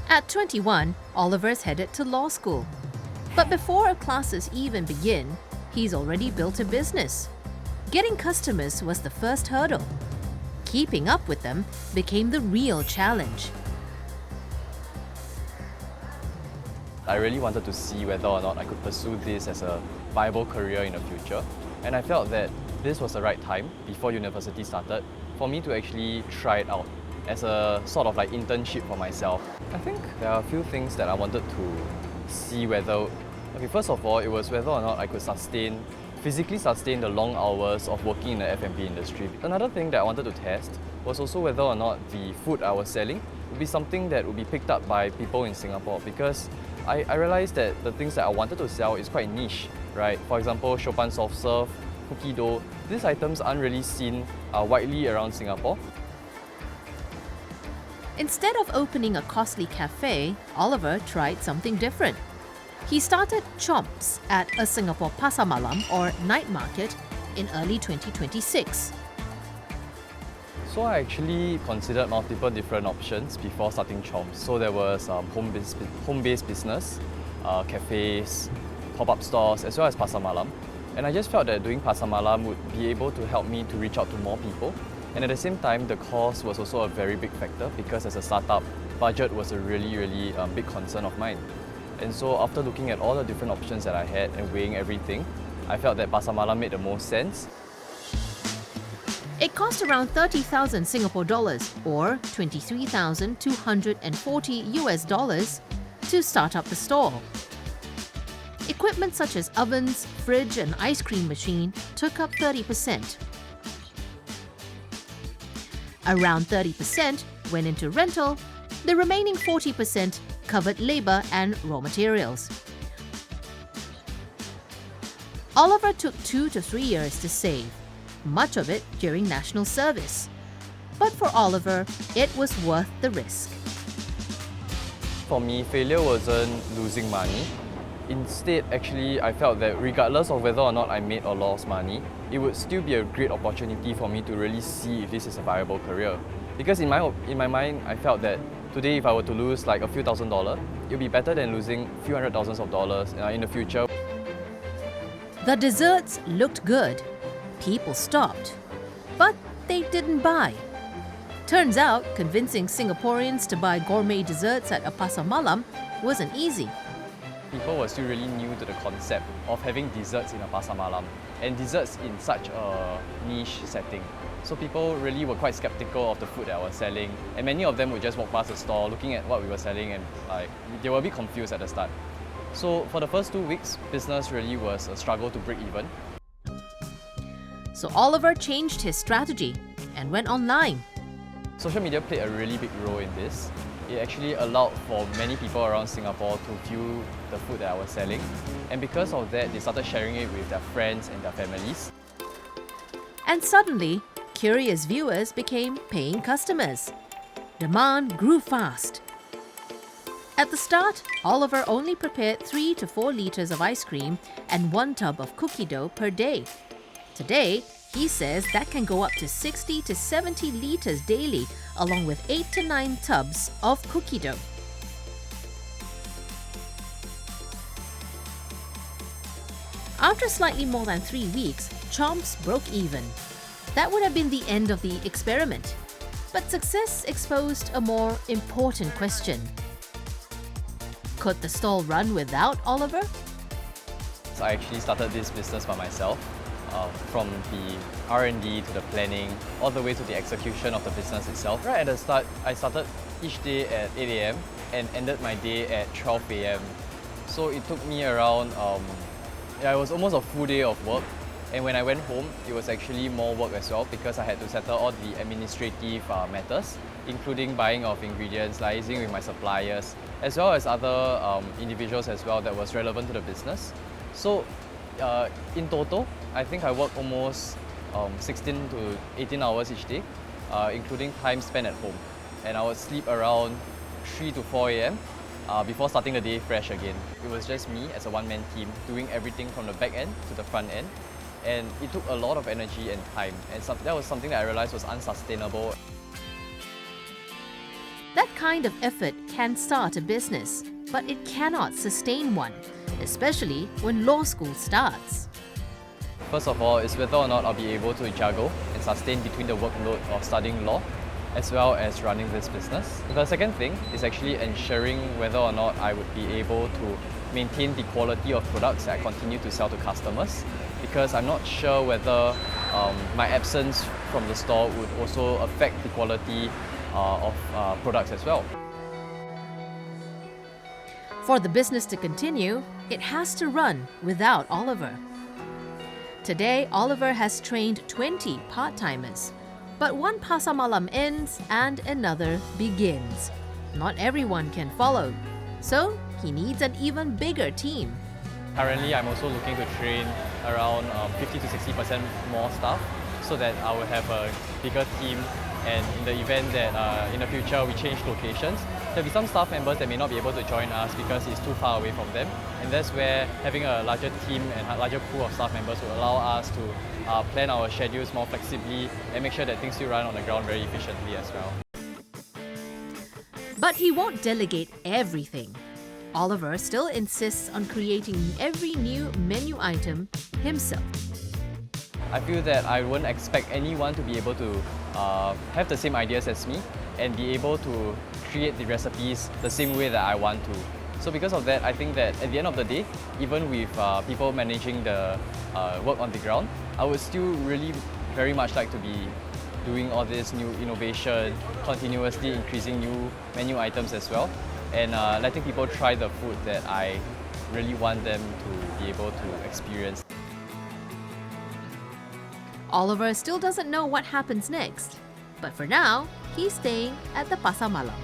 At 21, Oliver's headed to law school. But before our classes even begin, he's already built a business. Getting customers was the first hurdle. Keeping up with them became the real challenge. I really wanted to see whether or not I could pursue this as a viable career in the future. And I felt that this was the right time, before university started, for me to actually try it out as a sort of like internship for myself. I think there are a few things that I wanted to see whether... Okay, first of all, it was whether or not I could physically sustain the long hours of working in the F&B industry. Another thing that I wanted to test was also whether or not the food I was selling would be something that would be picked up by people in Singapore, because I realized that the things that I wanted to sell is quite niche, right? For example, Chopin soft serve, cookie dough. These items aren't really seen widely around Singapore. Instead of opening a costly cafe, Oliver tried something different. He started Chomps at a Singapore Pasar Malam, or night market, in early 2026. So I actually considered multiple different options before starting Chomps. So there was home-based business, cafes, pop-up stores, as well as Pasar Malam. And I just felt that doing Pasar Malam would be able to help me to reach out to more people. And at the same time, the cost was also a very big factor, because as a startup, budget was a really big concern of mine. And so after looking at all the different options that I had and weighing everything, I felt that Pasar Malam made the most sense. It cost around 30,000 Singapore dollars, or 23,240 US dollars, to start up the store. Equipment such as ovens, fridge and ice cream machine took up 30%. Around 30% went into rental, the remaining 40% covered labor and raw materials. Oliver took 2 to 3 years to save, much of it during national service. But for Oliver, it was worth the risk. For me, failure wasn't losing money. Instead, actually, I felt that regardless of whether or not I made or lost money, it would still be a great opportunity for me to really see if this is a viable career. Because in my mind, I felt that today, if I were to lose like a few $1,000s, it would be better than losing a few $100,000s in the future. The desserts looked good. People stopped. But they didn't buy. Turns out, convincing Singaporeans to buy gourmet desserts at a Pasar Malam wasn't easy. People were still really new to the concept of having desserts in a Pasar Malam, and desserts in such a niche setting. So people really were quite skeptical of the food that I was selling, and many of them would just walk past the store looking at what we were selling, and they were a bit confused at the start. So for the first 2 weeks, business really was a struggle to break even. So Oliver changed his strategy and went online. Social media played a really big role in this. It actually allowed for many people around Singapore to view the food that I was selling. And because of that, they started sharing it with their friends and their families. And suddenly, curious viewers became paying customers. Demand grew fast. At the start, Oliver only prepared 3 to 4 liters of ice cream and 1 tub of cookie dough per day. Today, he says that can go up to 60 to 70 liters daily, along with 8 to 9 tubs of cookie dough. After slightly more than 3 weeks, Chomps broke even. That would have been the end of the experiment. But success exposed a more important question. Could the stall run without Oliver? So I actually started this business by myself. From the R&D to the planning, all the way to the execution of the business itself. Right at the start, I started each day at 8 a.m. and ended my day at 12 a.m. So it took me around, it was almost a full day of work. And when I went home, it was actually more work as well, because I had to settle all the administrative matters, including buying of ingredients, liaising with my suppliers, as well as other individuals as well that was relevant to the business. So in total, I think I worked almost 16 to 18 hours each day, including time spent at home. And I would sleep around 3 to 4 a.m. Before starting the day fresh again. It was just me as a one-man team doing everything from the back end to the front end. And it took a lot of energy and time. And that was something that I realized was unsustainable. That kind of effort can start a business, but it cannot sustain one, especially when law school starts. First of all, is whether or not I'll be able to juggle and sustain between the workload of studying law as well as running this business. The second thing is actually ensuring whether or not I would be able to maintain the quality of products that I continue to sell to customers, because I'm not sure whether my absence from the store would also affect the quality of products as well. For the business to continue, it has to run without Oliver. Today, Oliver has trained 20 part-timers, but one Pasar Malam ends and another begins. Not everyone can follow, so he needs an even bigger team. Currently, I'm also looking to train around 50 to 60% more staff so that I will have a bigger team, and in the event that in the future we change locations, there'll be some staff members that may not be able to join us because it's too far away from them, and that's where having a larger team and a larger pool of staff members will allow us to plan our schedules more flexibly and make sure that things still run on the ground very efficiently as well. But he won't delegate everything. Oliver still insists on creating every new menu item himself. I feel that I wouldn't expect anyone to be able to have the same ideas as me and be able to create the recipes the same way that I want to. So because of that, I think that at the end of the day, even with people managing the work on the ground, I would still really very much like to be doing all this new innovation, continuously increasing new menu items as well, and letting people try the food that I really want them to be able to experience. Oliver still doesn't know what happens next, but for now, he's staying at the Pasar Malam.